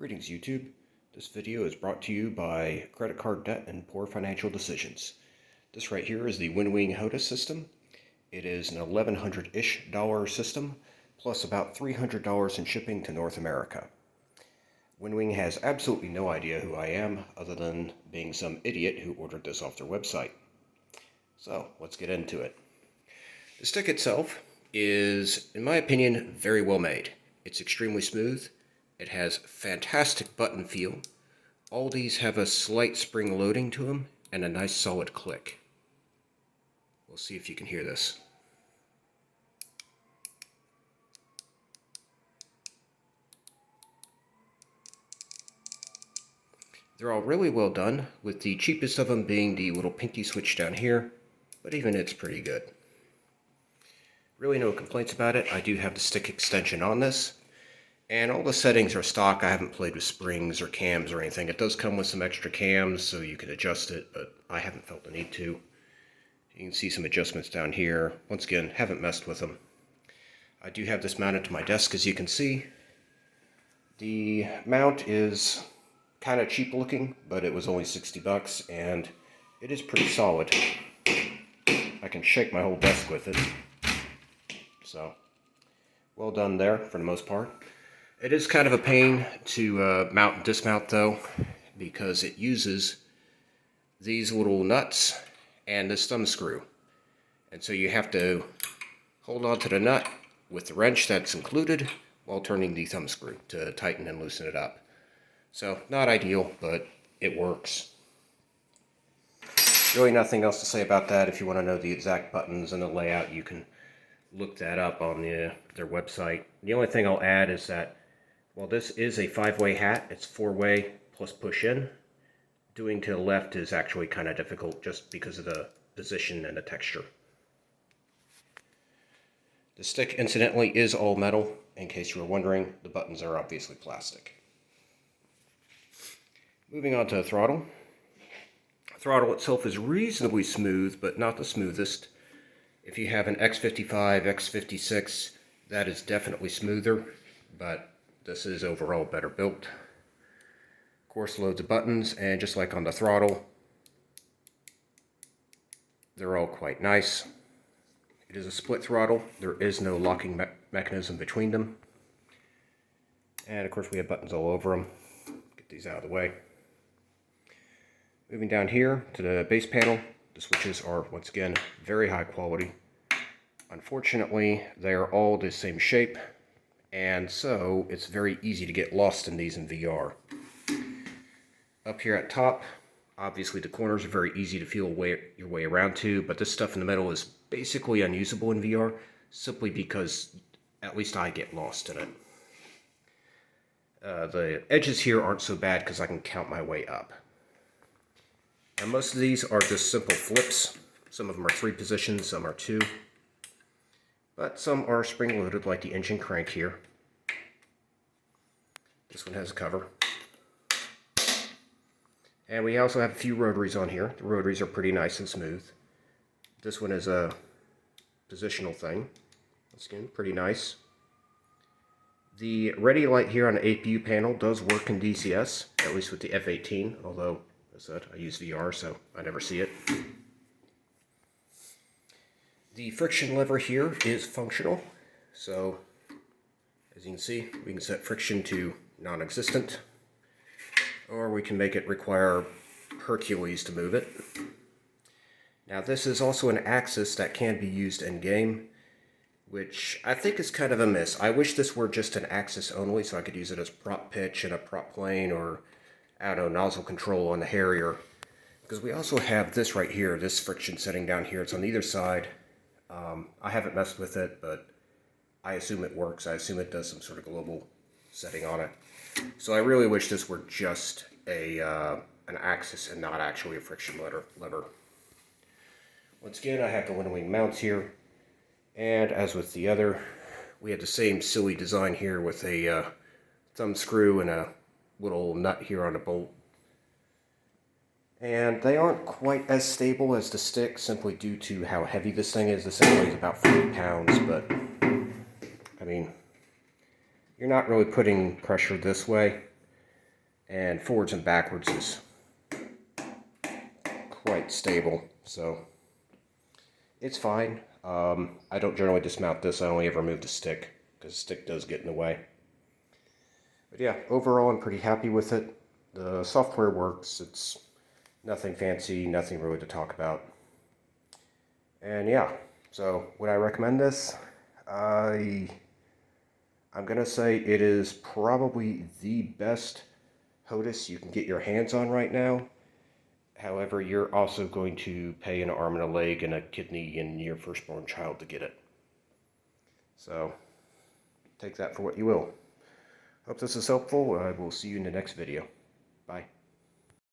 Greetings YouTube. This video is brought to you by credit card debt and poor financial decisions. This right here is the WinWing HOTAS system. It is an $1,100-ish system plus about $300 in shipping to North America. WinWing has absolutely no idea who I am other than being some idiot who ordered this off their website. So let's get into it. The stick itself is, in my opinion, very well made. It's extremely smooth. It has fantastic button feel. All these have a slight spring loading to them and a nice solid click. We'll see if you can hear this. They're all really well done, with the cheapest of them being the little pinky switch down here, but even it's pretty good. Really no complaints about it. I do have the stick extension on this. And all the settings are stock. I haven't played with springs or cams or anything. It does come with some extra cams so you can adjust it, but I haven't felt the need to. You can see some adjustments down here. Once again, haven't messed with them. I do have this mounted to my desk, as you can see. The mount is kind of cheap looking, but it was only 60 bucks, and it is pretty solid. I can shake my whole desk with it. So, well done there for the most part. It is kind of a pain to mount and dismount though, because it uses these little nuts and this thumb screw. And so you have to hold on to the nut with the wrench that's included while turning the thumb screw to tighten and loosen it up. So not ideal, but it works. Really nothing else to say about that. If you want to know the exact buttons and the layout, you can look that up on their website. The only thing I'll add is that while this is a 5-way hat, it's 4-way plus push in. Doing to the left is actually kind of difficult just because of the position and the texture. The stick, incidentally, is all metal. In case you were wondering, the buttons are obviously plastic. Moving on to the throttle. Throttle itself is reasonably smooth, but not the smoothest. If you have an X55, X56, that is definitely smoother, but this is overall better built. Of course, loads of buttons, and just like on the throttle, they're all quite nice. It is a split throttle. There is no locking mechanism between them. And of course, we have buttons all over them. Get these out of the way. Moving down here to the base panel, the switches are, once again, very high quality. Unfortunately, they are all the same shape, and so it's very easy to get lost in these in VR. Up here at top, obviously the corners are very easy to feel your way around to, but this stuff in the middle is basically unusable in VR, simply because at least I get lost in it. The edges here aren't so bad because I can count my way up. Now most of these are just simple flips. Some of them are 3 positions, some are 2. But some are spring-loaded, like the engine crank here. This one has a cover. And we also have a few rotaries on here. The rotaries are pretty nice and smooth. This one is a positional thing. Once again, pretty nice. The ready light here on the APU panel does work in DCS, at least with the F18, although, as I said, I use VR, so I never see it. The friction lever here is functional, so as you can see, we can set friction to non-existent, or we can make it require Hercules to move it. Now this is also an axis that can be used in-game, which I think is kind of a miss. I wish this were just an axis only, so I could use it as prop pitch in a prop plane, or, I don't know, nozzle control on the Harrier. Because we also have this right here, this friction setting down here. It's on either side. I haven't messed with it, but I assume it works. I assume it does some sort of global setting on it. So I really wish this were just an axis and not actually a friction lever. Once again, I have the WinWing mounts here. And as with the other, we have the same silly design here with a thumb screw and a little nut here on the bolt. And they aren't quite as stable as the stick, simply due to how heavy this thing is. This thing weighs about 40 pounds, but, I mean, you're not really putting pressure this way. and forwards and backwards is quite stable, so it's fine. I don't generally dismount this. I only ever move the stick because the stick does get in the way. But yeah, overall I'm pretty happy with it. The software works. It's nothing fancy, nothing really to talk about. And yeah, so would I recommend this? I'm gonna say it is probably the best HOTAS you can get your hands on right now. However, you're also going to pay an arm and a leg and a kidney and your firstborn child to get it. So, take that for what you will. Hope this is helpful. I will see you in the next video.